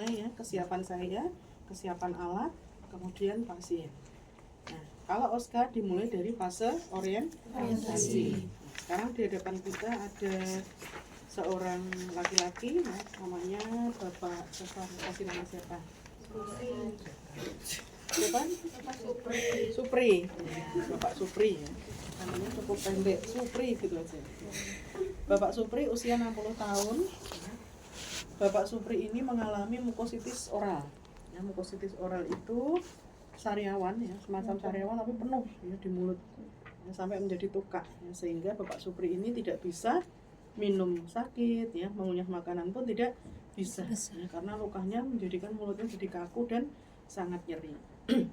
ya, kesiapan saya, kesiapan alat, kemudian pasien. Nah, kalau OSCA dimulai dari fase orientasi. Sekarang di hadapan kita ada seorang laki-laki, ya, namanya Bapak kasih nama siapa? Siapa? Supri. Bapak Supri ya. Namanya cukup pendek, Supri gitu aja. Bapak Supri usia 60 tahun. Bapak Supri ini mengalami mukositis oral. Ya, mukositis oral itu sariawan ya, semacam sariawan tapi penuh ya di mulut. Ya, sampai menjadi tukak ya, sehingga Bapak Supri ini tidak bisa minum sakit ya, mengunyah makanan pun tidak bisa ya, karena lukanya menjadikan mulutnya jadi kaku dan sangat nyeri.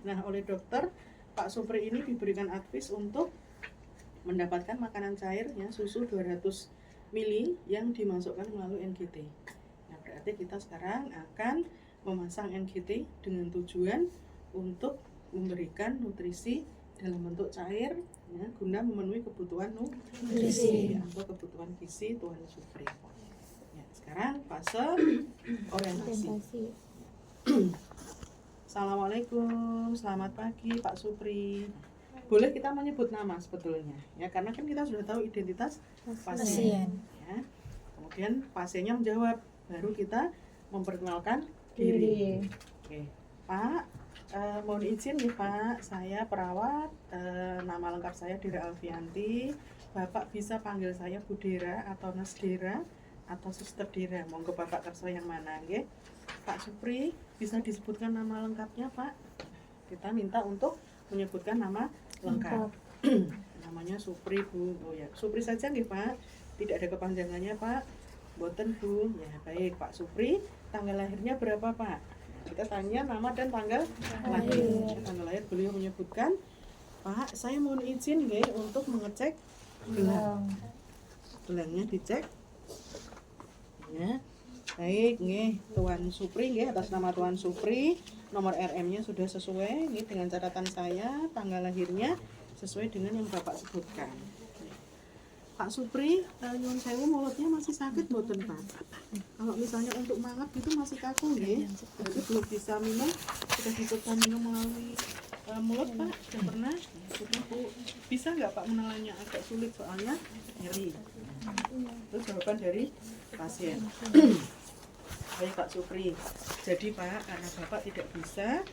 Nah, oleh dokter Pak Supri ini diberikan advis untuk mendapatkan makanan cair ya, susu 200 ml yang dimasukkan melalui NGT. Nah, berarti kita sekarang akan memasang NGT dengan tujuan untuk memberikan nutrisi dalam bentuk cair ya, guna memenuhi kebutuhan nutrisi atau kebutuhan gizi Tuan Supri. Ya, sekarang fase orientasi. Assalamualaikum, selamat pagi Pak Supri. Boleh kita menyebut nama sebetulnya ya, karena kan kita sudah tahu identitas pasien ya. Kemudian pasiennya menjawab, baru kita memperkenalkan diri. Oke, Pak, mohon izin nih Pak, saya perawat, nama lengkap saya Dira Alfianti. Bapak bisa panggil saya Bu Dira atau Nas Dira atau Suster Dira, monggo Bapak kerso yang mana nggih? Pak Supri, bisa disebutkan nama lengkapnya Pak? Kita minta untuk menyebutkan nama lengkap. Namanya Supri Bu. Oh ya, Supri saja nggih Pak, tidak ada kepanjangannya Pak. Boten Bu. Ya baik Pak Supri, tanggal lahirnya berapa Pak? Kita tanya nama dan tanggal lahir. Tanggal lahir beliau menyebutkan, Pak, saya mohon izin nggih untuk mengecek gelang. Gelangnya dicek. Ya. Baik nggih, Tuan Supri nggih, atas nama Tuan Supri, nomor RM-nya sudah sesuai nggih dengan catatan saya, tanggal lahirnya sesuai dengan yang Bapak sebutkan. Pak Supri, nyuwun sewu mulutnya masih sakit mboten Pak? Kalau misalnya untuk mangap itu masih kaku nggih, berarti belum bisa minum, sudah dicoba minum melalui mulut Pak, sudah pernah? Sudah Bu. Bisa nggak Pak menelannya agak sulit soalnya nyeri. Itu jawaban dari pasien. Baik Pak Supri, jadi Pak, karena Bapak tidak bisa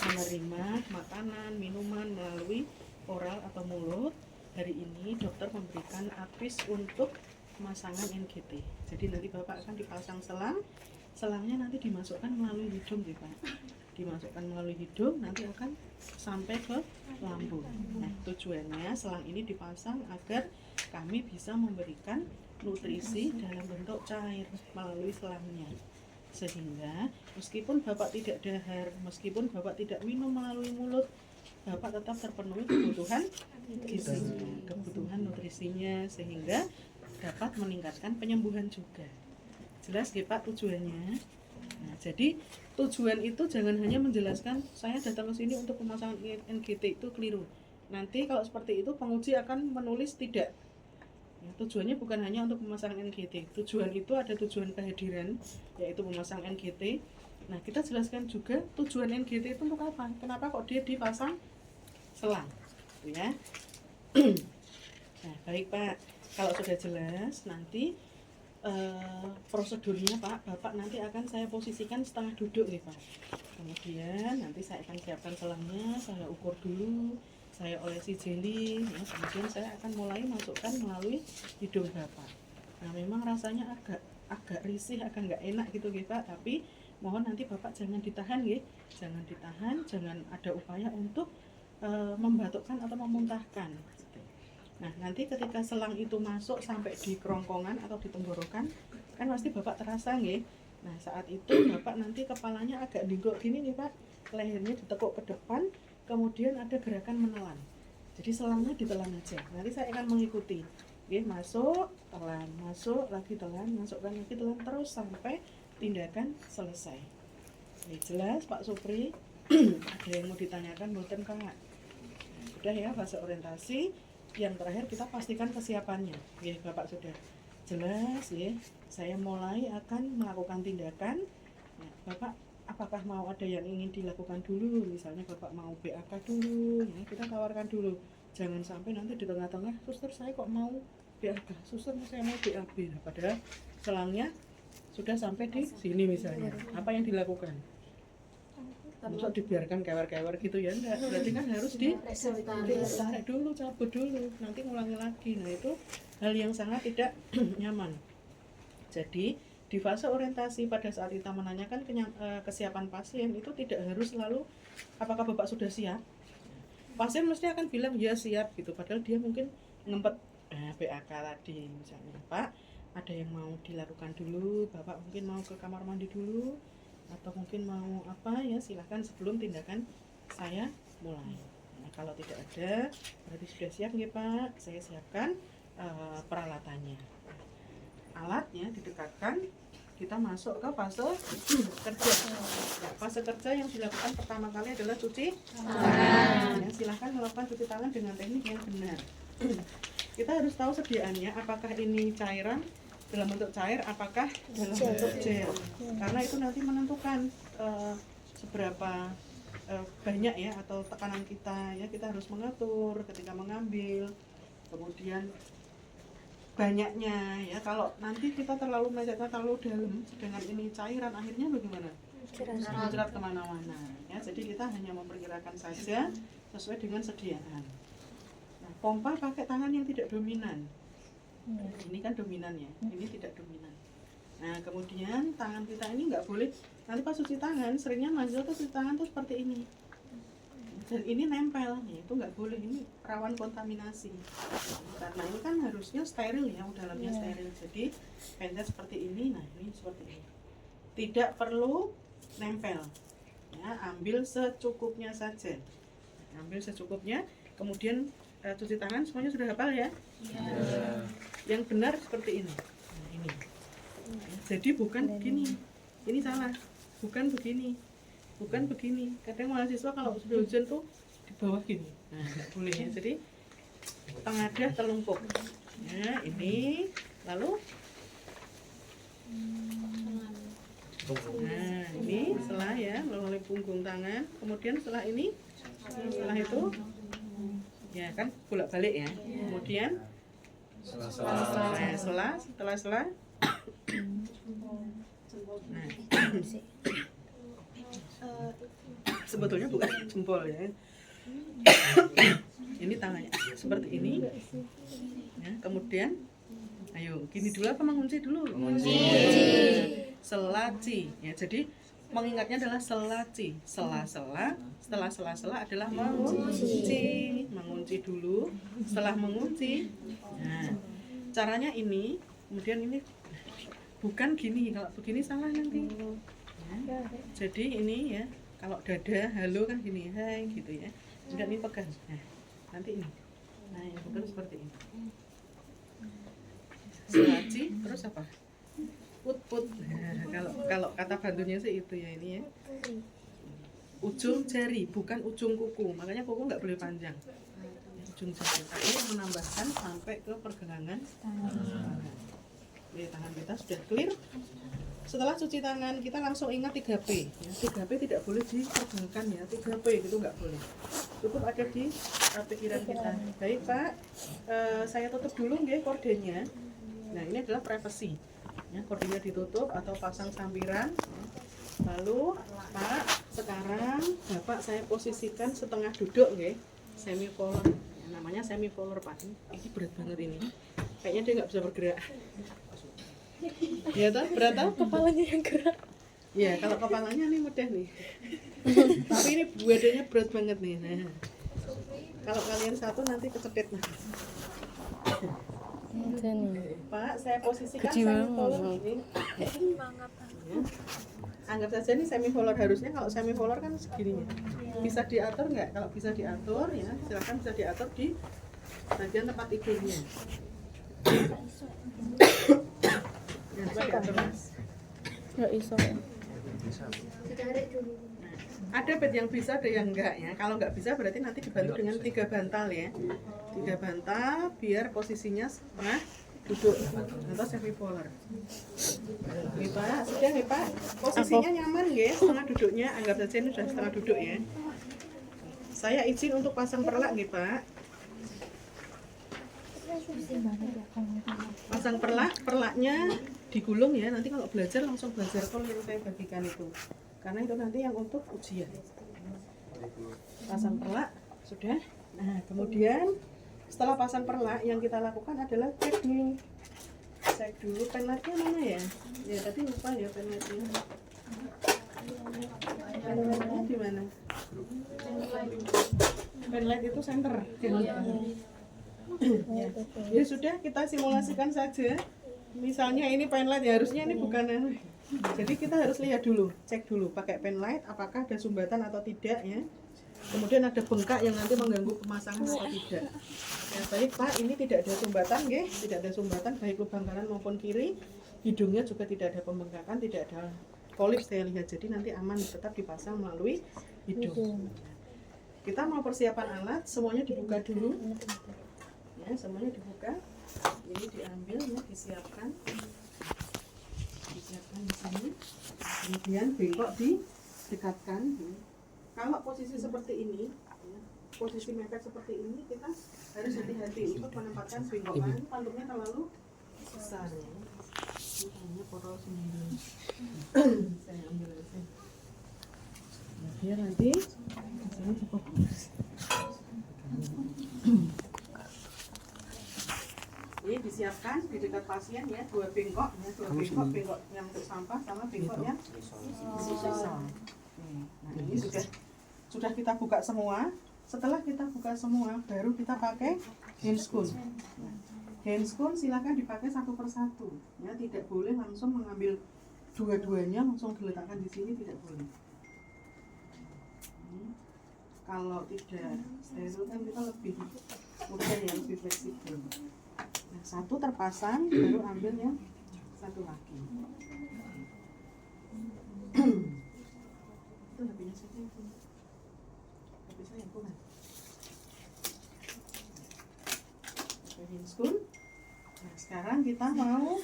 menerima makanan, minuman melalui oral atau mulut, hari ini dokter memberikan advis untuk pemasangan NGT. Jadi nanti Bapak akan dipasang selang, selangnya nanti dimasukkan melalui hidung ya Pak. Dimasukkan melalui hidung, nanti akan sampai ke lambung. Nah, tujuannya selang ini dipasang agar kami bisa memberikan nutrisi dalam bentuk cair melalui selangnya, sehingga meskipun Bapak tidak dahar, meskipun Bapak tidak minum melalui mulut, Bapak tetap terpenuhi kebutuhan gizinya, kebutuhan nutrisinya, sehingga dapat meningkatkan penyembuhan juga. Jelas ya Pak tujuannya? Nah, jadi tujuan itu jangan hanya menjelaskan saya datang ke sini untuk pemasangan NGT, itu keliru. Nanti kalau seperti itu penguji akan menulis tidak. Ya, tujuannya bukan hanya untuk pemasangan NGT. Tujuan itu ada tujuan kehadiran, yaitu memasang NGT. Nah, kita jelaskan juga tujuan NGT itu untuk apa? Kenapa kok dia dipasang selang? Ya. Nah, baik Pak. Kalau sudah jelas, nanti prosedurnya Pak, Bapak nanti akan saya posisikan setengah duduk nih Pak. Kemudian nanti saya akan siapkan selangnya, saya ukur dulu, saya olesi jeli, ya, kemudian saya akan mulai masukkan melalui hidung Bapak. Nah, memang rasanya agak risih, agak nggak enak gitu gitu Pak, tapi mohon nanti Bapak jangan ditahan ya, jangan ditahan, jangan ada upaya untuk membatukkan atau memuntahkan. Nah, nanti ketika selang itu masuk sampai di kerongkongan atau di tenggorokan, kan pasti Bapak terasa nggih. Nah, saat itu Bapak nanti kepalanya agak digok gini nih Pak, lehernya ditekuk ke depan, kemudian ada gerakan menelan. Jadi selangnya ditelan aja. Nanti saya akan mengikuti. Nggih, masuk, telan, masuk, lagi telan, masukkan lagi telan, terus sampai tindakan selesai. Ini jelas Pak Supri? Ada yang mau ditanyakan mboten Pak? Nah, sudah ya fase orientasi. Yang terakhir kita pastikan kesiapannya. Ya, Bapak sudah jelas ya. Saya mulai akan melakukan tindakan Ya, Bapak apakah mau ada yang ingin dilakukan dulu, misalnya Bapak mau BAK dulu, ya kita tawarkan dulu. Jangan sampai nanti di tengah-tengah, suster saya kok mau BAK, suster saya mau BAB, nah, padahal selangnya sudah sampai di sini misalnya. Apa yang dilakukan? Masuk dibiarkan kewer-kewer gitu ya, enggak, berarti kan harus ditarik dulu, cabut dulu, nanti ngulangi lagi. Nah itu hal yang sangat tidak nyaman. Jadi di fase orientasi pada saat kita menanyakan kesiapan pasien itu tidak harus selalu apakah Bapak sudah siap. Pasien mesti akan bilang ya siap gitu, padahal dia mungkin ngempet BAK tadi misalnya, Pak ada yang mau dilakukan dulu, Bapak mungkin mau ke kamar mandi dulu atau mungkin mau apa ya, silahkan sebelum tindakan saya mulai. Nah, kalau tidak ada berarti sudah siap nggih Pak, saya siapkan peralatannya. Alatnya didekatkan, kita masuk ke fase kerja. Ya, fase kerja yang dilakukan pertama kali adalah cuci tangan. Ya, silahkan melakukan cuci tangan dengan teknik yang benar. Kita harus tahu sediaannya, apakah ini cairan dalam bentuk cair, apakah dalam bentuk gel. Karena itu nanti menentukan seberapa banyak ya atau tekanan kita ya, kita harus mengatur ketika mengambil. Kemudian banyaknya ya, kalau nanti kita terlalu melesetnya terlalu dalam dengan ini cairan, akhirnya bagaimana? Mencerat kemana-mana ya. Jadi kita hanya memperkirakan saja sesuai dengan sediaan. Nah, pompa pakai tangan yang tidak dominan. Ini kan dominan ya, ini tidak dominan. Nah kemudian tangan kita ini nggak boleh, nanti pas cuci tangan seringnya manjel tuh cuci tangan tuh seperti ini. Dan ini nempel, ya itu nggak boleh, ini rawan kontaminasi. Karena ini kan harusnya steril ya, dalamnya steril. Jadi pendet seperti ini, nah ini seperti ini. Tidak perlu nempel, ya ambil secukupnya saja. Ambil secukupnya, kemudian cuci tangan semuanya sudah hafal ya. Yang benar seperti ini. Nah, ini. Jadi bukan begini, ini salah, bukan begini. Bukan begini, kadang mahasiswa kalau sudah hujan tuh di bawah gini, nah nggak boleh ya. Jadi tengadah terlumpuk ya, ini lalu nah ini setelah ya melalui punggung tangan, kemudian setelah ini, setelah itu ya kan bolak balik ya, kemudian setelah nah sebetulnya bukan jempol ya. Ini tangannya seperti ini ya, kemudian ayo gini dulu apa mengunci dulu? Mengunci. Selaci ya, jadi mengingatnya adalah selaci, sela-sela, setelah sela-sela adalah mengunci dulu, setelah mengunci. Nah caranya ini, kemudian ini bukan gini, kalau begini salah nanti ya. Jadi ini ya, kalau dada halo kan gini, hai gitu ya. Enggak, ini pegang. Nah, nanti ini. Nah, yang betul seperti ini. Selaci, terus apa? Put. Nah, kalau kata bantunya sih itu ya, ini ya. Ujung jari, bukan ujung kuku. Makanya kuku nggak boleh panjang. Ujung jari. Tapi menambahkan sampai ke pergelangan tangan. Oke, tangan kita sudah clear. Setelah cuci tangan, kita langsung ingat 3P ya. 3P tidak boleh diterbangkan ya, 3P gitu nggak boleh, cukup ada di pikiran kita. Baik Pak, saya tutup dulu nggih kordennya. Nah ini adalah privacy ya, kordennya ditutup atau pasang sampiran. Lalu Pak, sekarang Bapak saya posisikan setengah duduk nggih, semipolar ya, namanya semipolar Pak. Ini berat banget ini, kayaknya dia nggak bisa bergerak. Ya toh, berat tau? Kepalanya yang gerak. Ya, kalau kepalanya nih mudah nih. Tapi ini badannya berat banget nih. Nah, kalau kalian satu nanti kecepet. Pak, saya posisikan semipolar ini. Ya. Anggap saja nih semipolar, harusnya kalau semipolar kan segininya. Bisa diatur nggak? Kalau bisa diatur ya, silakan bisa diatur di bagian tempat tidurnya. Nggak iso. Ada bed yang bisa, ada yang enggak ya. Kalau enggak bisa berarti nanti dibantu dengan 3 bantal ya. 3 bantal biar posisinya setengah duduk atau semi polar. Nih Pak, sudah nih Pak. Posisinya nyaman ya, setengah duduknya. Anggap saja ini sudah setengah duduk ya. Saya izin untuk pasang perlak nih Pak. Pasang perlaknya digulung ya. Nanti kalau belajar langsung belajar kalau yang saya bagikan itu. Karena itu nanti yang untuk ujian. Pasang perlak sudah. Nah kemudian setelah pasang perlak yang kita lakukan adalah cek dulu penlightnya mana ya? Ya tadi lupa ya penlightnya. Penlightnya di mana? Penlight itu center. Ya sudah, kita simulasikan saja. Misalnya ini penlight ya, harusnya ini bukan. Jadi kita harus lihat dulu, cek dulu pakai penlight apakah ada sumbatan atau tidak ya. Kemudian ada bengkak yang nanti mengganggu pemasangan atau tidak. Ya, baik Pak, ini tidak ada sumbatan, tidak ada sumbatan baik lubang kanan maupun kiri. Hidungnya juga tidak ada pembengkakan, tidak ada polip saya lihat. Jadi nanti aman, tetap dipasang melalui hidung. Kita mau persiapan alat, semuanya dibuka dulu. Ya, semuanya dibuka. Ini diambil ya, disiapkan di sini. Kemudian bengkok didekatkan. Kalau posisi seperti ini, ya, posisi mepet seperti ini, kita harus hati-hati untuk menempatkan bengkokan. Pantuknya terlalu besar ya. Ini hanya porol sendiri. Saya ambil aja. Nah, biar nanti hasilnya cukup bagus. Ini disiapkan di dekat pasien ya, dua bengkok bengkok yang untuk sampah sama bengkok yang sisa. Nah ini sudah kita buka semua. Setelah kita buka semua, baru kita pakai handscoon. Handscoon silakan dipakai satu persatu. Ya, tidak boleh langsung mengambil dua-duanya langsung diletakkan di sini, tidak boleh. Kalau tidak steril kan kita lebih mudah ya, lebih fleksibel. Nah, satu terpasang, baru ambil yang satu lagi. Itu lebihnya saja. Lebih saya bukan. Handscoon. Nah, sekarang kita mau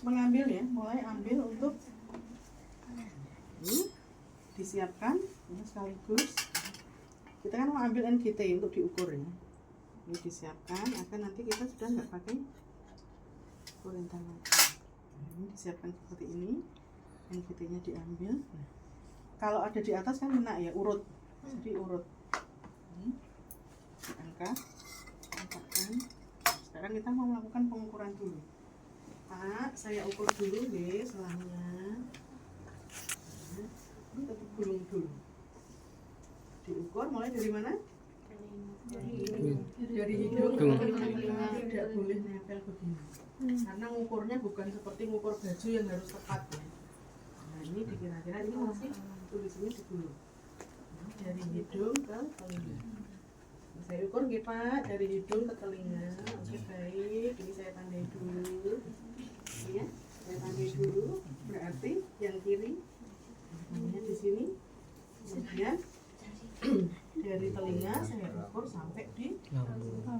mengambil ya, mulai ambil untuk disiapkan ya, sekaligus kita kan mau ambil NGT untuk diukur ya. Ini disiapkan agar nanti kita sudah nggak pakai kurentan lagi. Ini disiapkan seperti ini, NGT-nya diambil. Nah, kalau ada di atas kan enak ya, urut, jadi urut. Ini diangkat, angkatkan. Sekarang kita mau melakukan pengukuran dulu. Pak, saya ukur dulu deh selangnya. Nah, ini tetap gulung dulu. Diukur mulai dari mana? Dari hidung ke telinga, tidak boleh nempel begini. Karena ngukurnya bukan seperti ngukur baju yang harus tepat ya. Nah ini dikira-kira ini masih tulisannya di dulu. Dari hidung ke telinga. Saya ukur nggih Pak, dari hidung ke telinga. Oke baik, ini saya tandai dulu. Ya, saya tandai dulu. Berarti yang kiri ini di sini. Kemudian dari telinga saya ukur sampai di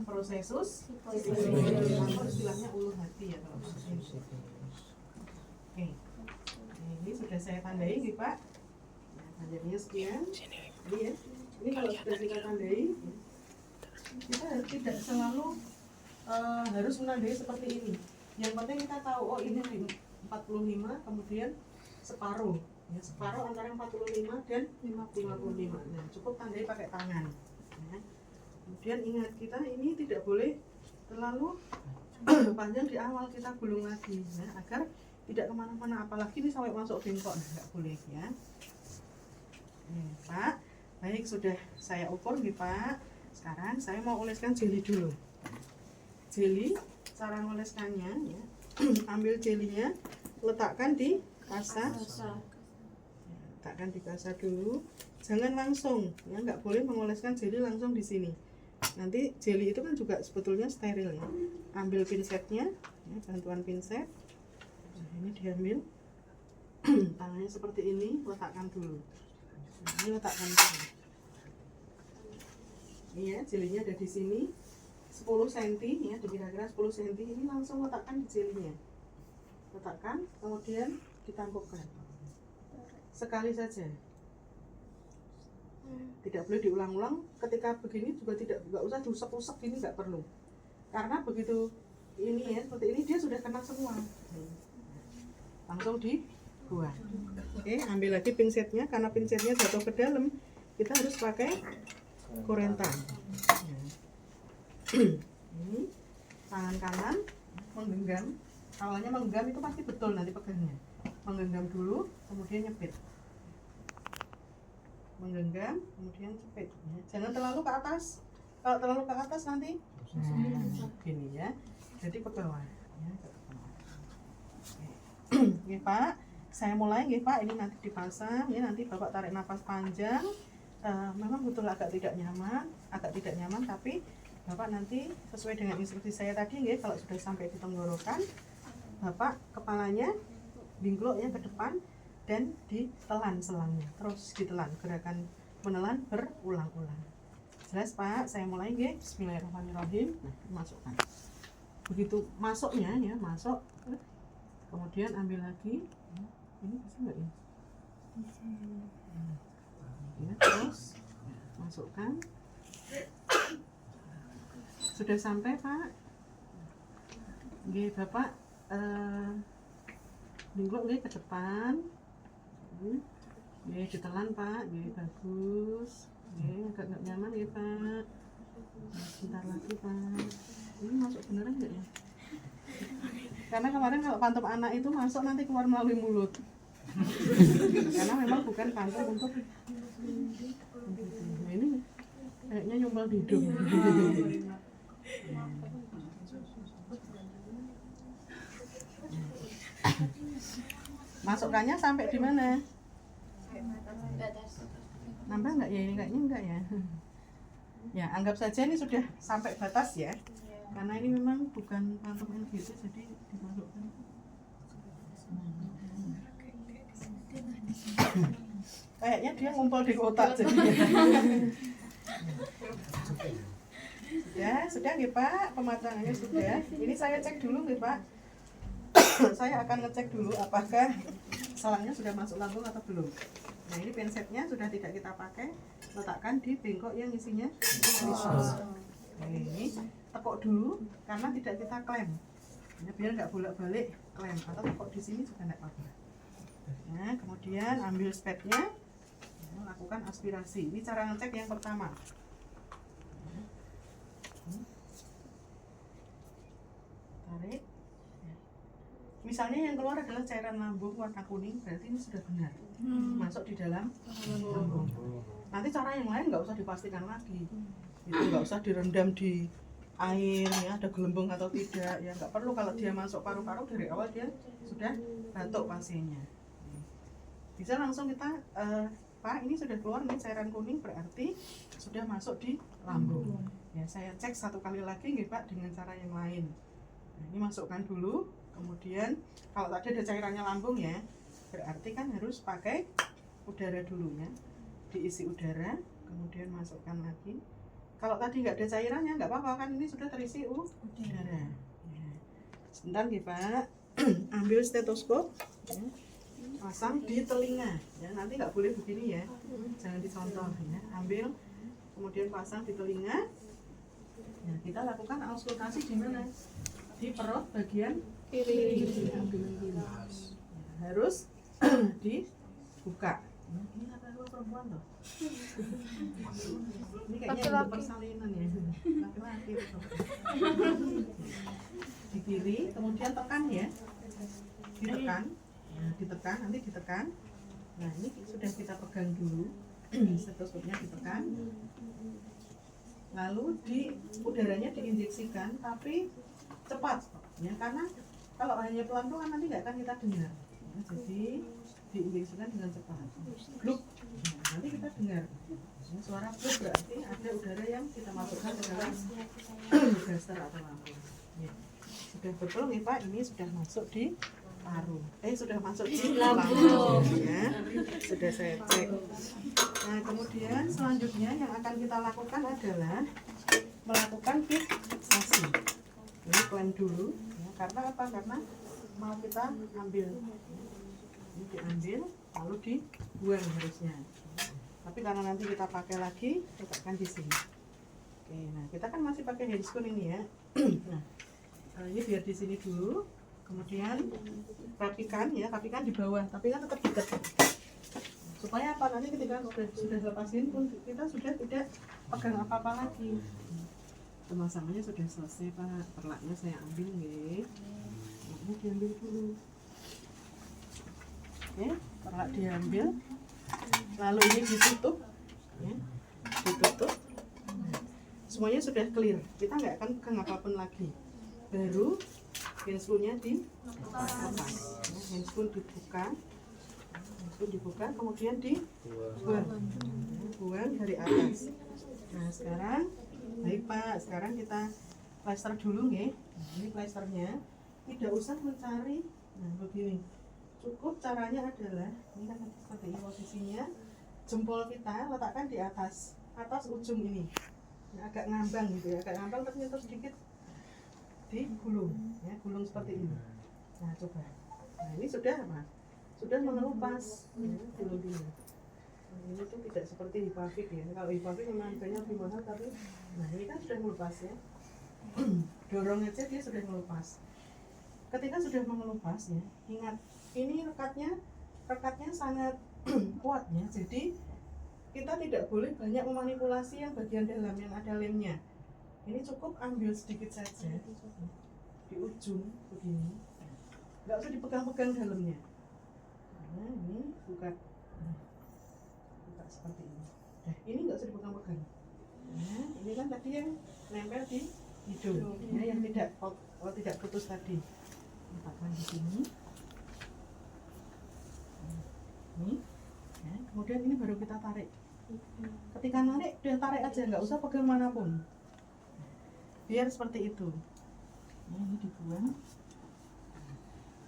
prosesus istilahnya ulu hati ya kalau prosesus. Oke, ini sudah saya tandai nih Pak. Nah, tandanya sekian. Ini ya, ini kalau sudah kita tandai, kita tidak selalu harus menandai seperti ini. Yang penting kita tahu oh ini di 45 kemudian separuh. Ya, separuh antara 45 dan 55. Nah, cukup tandai pakai tangan. Ya. Kemudian ingat kita ini tidak boleh terlalu panjang di awal kita gulung lagi, ya, agar tidak kemana-mana. Apalagi ini sampai masuk bengkok, nggak boleh ya. Pak, baik sudah saya ukur nih Pak. Sekarang saya mau oleskan jeli dulu. Jeli, cara ngoleskannya, ya. Ambil jelinya, letakkan di kasa. Letakkan di kasa dulu, jangan langsung ya, nggak boleh mengoleskan jeli langsung di sini. Nanti jeli itu kan juga sebetulnya steril ya. Ambil pinsetnya, ya, bantuan pinset. Nah, ini diambil, tangannya seperti ini, letakkan dulu. Nah, ini letakkan dulu. Ini ya, jelinya ada di sini. 10 cm ya, kira-kira 10 cm. Ini langsung letakkan di jelinya. Letakkan, kemudian ditampukkan. Sekali saja. Tidak boleh diulang-ulang. Ketika begini juga nggak usah diusap-usap, ini nggak perlu. Karena begitu ini ya, seperti ini dia sudah kena semua. Langsung dibuang. Oke, ambil lagi pinsetnya. Karena pinsetnya jatuh ke dalam, kita harus pakai korenta. Ini tangan kanan menggenggam. Awalnya menggenggam itu pasti betul nanti pegangnya. Menggenggam dulu, kemudian nyepit. Menggenggam, kemudian cepit. Ya. Jangan terlalu ke atas. Kalau terlalu ke atas nanti gini ya. Jadi ke bawah. Ya, ke bawah. Oke, Pak. Saya mulai, nggih Pak. Ini nanti dipasang. Ya, nanti Bapak tarik nafas panjang. Memang betul agak tidak nyaman, tapi Bapak nanti sesuai dengan instruksi saya tadi, nggih. Kalau sudah sampai di tenggorokan, Bapak kepalanya dingkloknya ke depan dan ditelan selangnya, terus ditelan, gerakan menelan berulang-ulang. Jelas Pak? Saya mulai, nggih. Bismillahirrahmanirrahim. Nah, masukkan. Begitu masuknya ya, masuk, kemudian ambil lagi. Ini bisa nggak ya? Ya, terus masukkan. Sudah sampai Pak? Nggih Bapak, dingklok nggih ke depan. Nggih, ditelan Pak. Nggih, bagus. Nggih, agak nggak nyaman ya Pak. Sebentar lagi Pak. Ini masuk beneran nggak ya? Karena kemarin kalau pantum anak itu masuk nanti keluar melalui mulut. Karena memang bukan pantum untuk nah, ini kayaknya nyumbal di hidung. Masukkannya sampai di mana? Nambah nggak ya? Ini kayaknya enggak ya. Ya, anggap saja ini sudah sampai batas ya. Karena ini memang bukan pantum NGT, jadi dimasukkan. Kayaknya dia ngumpul di kotak jadinya. Sudah nggih Pak, pematangannya sudah. Ini saya cek dulu nggih Pak. Saya akan ngecek dulu apakah selangnya sudah masuk lambung atau belum. Nah, ini pinsetnya sudah tidak kita pakai, letakkan di bengkok yang isinya tisu. Ini tekuk dulu karena tidak kita klem. Ya, biar nggak bolak-balik klem, atau tekuk di sini juga nggak apa-apa. Nah, kemudian ambil spatnya, ya, lakukan aspirasi. Ini cara ngecek yang pertama. Tarik. Misalnya yang keluar adalah cairan lambung warna kuning, berarti ini sudah benar masuk di dalam lambung. Nanti cara yang lain nggak usah dipastikan lagi, itu nggak usah direndam di air ya, ada gelembung atau tidak ya, nggak perlu. Kalau dia masuk paru-paru dari awal dia sudah batuk pasiennya. Bisa langsung kita Pak, ini sudah keluar nih cairan kuning, berarti sudah masuk di lambung. Ya, saya cek satu kali lagi nih Pak dengan cara yang lain. Nah, ini masukkan dulu, kemudian kalau tadi ada cairannya lambung ya, berarti kan harus pakai udara dulu ya, diisi udara, kemudian masukkan lagi. Kalau tadi nggak ada cairannya nggak apa-apa kan, ini sudah terisi udara. Ya. Sebentar nih Pak, ambil stetoskop, ya, pasang di telinga. Ya, nanti nggak boleh begini ya, jangan dicontoh ya. Ambil, kemudian pasang di telinga. Nah, kita lakukan auskultasi di mana? Di perut bagian kiri. Harus dibuka. Ini laki-laki perempuan loh. Ini kayaknya untuk persalinan ya. Laki-laki. Di kiri, kemudian tekan ya. Ditekan. Nah, ditekan, nanti ditekan. Nah, ini sudah kita pegang dulu. Stetoskopnya ditekan. Lalu udaranya diinjeksikan, tapi cepat ya, karena kalau hanya pelan-pelan nanti nggak akan kita dengar ya, jadi diinjeksikan dengan cepat. Gluk, nah, nanti kita dengar ya, suara gluk, berarti ada udara yang kita masukkan ke dalam gaster atau lambung ya. Sudah betul nih Pak, ini sudah masuk di paru, sudah masuk di lambung ya, sudah saya cek. Nah, kemudian selanjutnya yang akan kita lakukan adalah melakukan fiksasi. Ini klaim dulu, ya, karena apa? Karena mau kita ambil, ini diambil lalu dibuang harusnya. Tapi karena nanti kita pakai lagi, letakkan di sini. Oke, nah kita kan masih pakai handscoon ini ya. Nah, ini biar di sini dulu, kemudian rapikan ya, rapikan di bawah, tapi kan tetap dekat. Supaya apa? Nanti ketika sudah lepasin pun kita sudah tidak pegang apa-apa lagi. Pemasangannya sudah selesai Pak, perlaknya saya ambil nih. Perlaknya diambil dulu. Oke, perlak diambil. Lalu ini ditutup, ya, ditutup. Semuanya sudah clear. Kita nggak akan pegang apapun lagi. Baru handscoon-nya di atas. Ya, handscoon dibuka. Handscoon dibuka, kemudian dibuang. Buang dari atas. Nah sekarang, baik Pak, sekarang kita plester dulu nih. Ini plesternya, tidak usah mencari. Nah begini, cukup caranya adalah ini kan seperti ini posisinya, jempol kita letakkan di atas ujung ini. Nah, agak ngambang gitu ya, agak ngambang tapi nyentuh sedikit digulung, ya gulung seperti ini. Nah coba, nah ini sudah apa? Sudah mengelupas, ya, gulung-gulung. Ini tuh tidak seperti Hipavik ya. Kalau Hipavik memang harganya lebih mahal, tapi nah ini kan sudah melupas ya. Dorong aja dia sudah melupas. Ketika sudah mengelupas ya, ingat ini rekatnya sangat kuat ya. Jadi kita tidak boleh banyak memanipulasi yang bagian dalam yang ada lemnya. Ini cukup ambil sedikit saja di ujung begini. Nggak usah dipegang-pegang dalamnya. Nah ini buka. Seperti ini. Nah, ini nggak usah dipegang-pegang. Nah, ini kan tadi yang nempel di hidung, ya, yang tidak putus tadi. Letakkan di sini. Ini, ya, kemudian ini baru kita tarik. Ketika narik, dia tarik aja, nggak usah pegang manapun. Biar seperti itu. Nah, ini dibuang.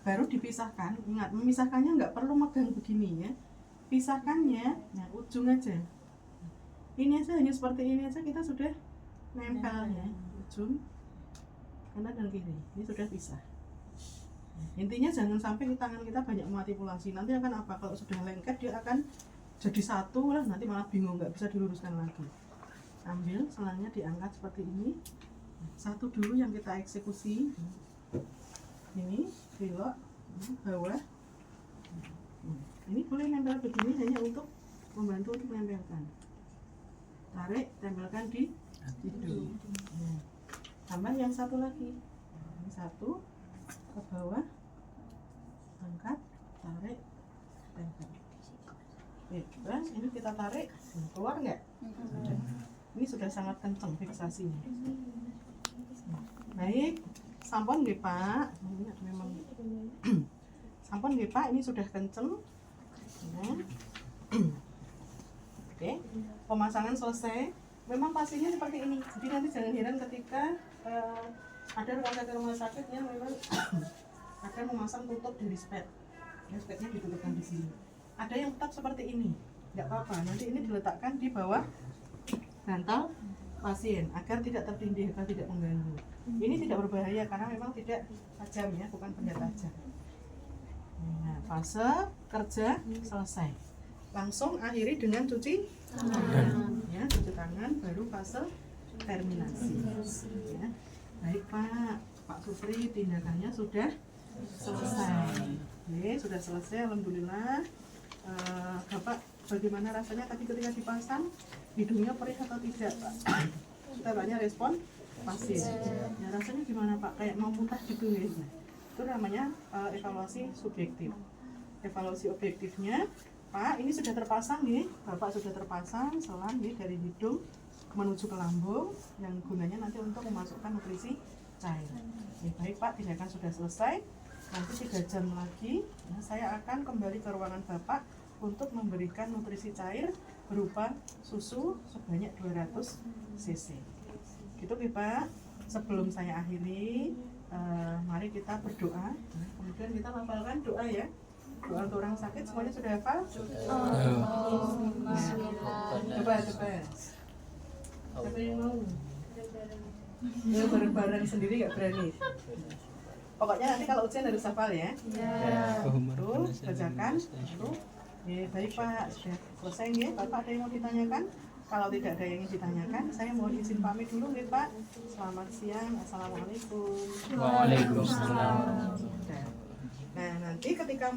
Baru dipisahkan. Ingat, memisahkannya nggak perlu megang begini ya. Pisahkannya, nah ujung aja. Ini aja, hanya seperti ini aja kita sudah nempel ya, ujung kanan dan kiri. Ini sudah pisah. Intinya jangan sampai tangan kita banyak manipulasi. Nanti akan apa? Kalau sudah lengket dia akan jadi satu lah. Nanti malah bingung, nggak bisa diluruskan lagi. Ambil selangnya, diangkat seperti ini. Satu dulu yang kita eksekusi. Ini belok bawah. Ini boleh nempel begini hanya untuk membantu untuk menempelkan. Tarik, tempelkan di hidung. Nah, tambah yang satu lagi. Ini satu ke bawah, angkat, tarik, tempel. Bebas, ini kita tarik, keluar nggak? Ini sudah sangat kencang fiksasinya. Baik, sampun nggih Pak. Ini memang sampun nggih Pak, ini sudah kenceng. Nah. Oke, pemasangan selesai. Memang pastinya seperti ini. Jadi nanti jangan heran ketika ada rumah sakit yang memang akan memasang tutup dari spet. Ya, spetnya ditutupkan di sini. Ada yang tetap seperti ini, nggak apa-apa. Nanti ini diletakkan di bawah bantal pasien agar tidak tertindih, agar tidak mengganggu. Ini tidak berbahaya karena memang tidak tajam ya, bukan benda tajam. Nah, fase kerja selesai. Langsung akhiri dengan cuci tangan. Ya, cuci tangan baru fase terminasi. Ya. Baik Pak Supri, tindakannya sudah selesai. Oke, sudah selesai, alhamdulillah. Bapak, bagaimana rasanya tadi ketika dipasang? Hidungnya perih atau tidak, Pak? Kita tanya respon pasien. Ya, rasanya gimana Pak? Kayak mau muntah gitu ya? Itu namanya evaluasi subjektif. Evaluasi objektifnya, Pak, ini sudah terpasang nih, Bapak sudah terpasang selang nih dari hidung menuju ke lambung yang gunanya nanti untuk memasukkan nutrisi cair. Ya, baik Pak, tindakan sudah selesai. Nanti 3 jam lagi ya, saya akan kembali ke ruangan Bapak untuk memberikan nutrisi cair berupa susu sebanyak 200 cc. Gitu ya Pak. Sebelum saya akhiri, mari kita berdoa. Kemudian kita lafalkan doa ya. Doa untuk orang sakit semuanya sudah hafal? Coba. Siapa yang mau? Ya, bareng-bareng sendiri nggak berani. Pokoknya nanti kalau ujian harus hafal ya. Tuh, bacakan. Tuh. Ya, baik Pak, sudah selesai ya. Bapak ada yang mau ditanyakan? Kalau tidak ada yang ingin ditanyakan, saya mohon izin pamit dulu nih Pak. Selamat siang. Assalamualaikum. Waalaikumsalam. Nah, nanti ketika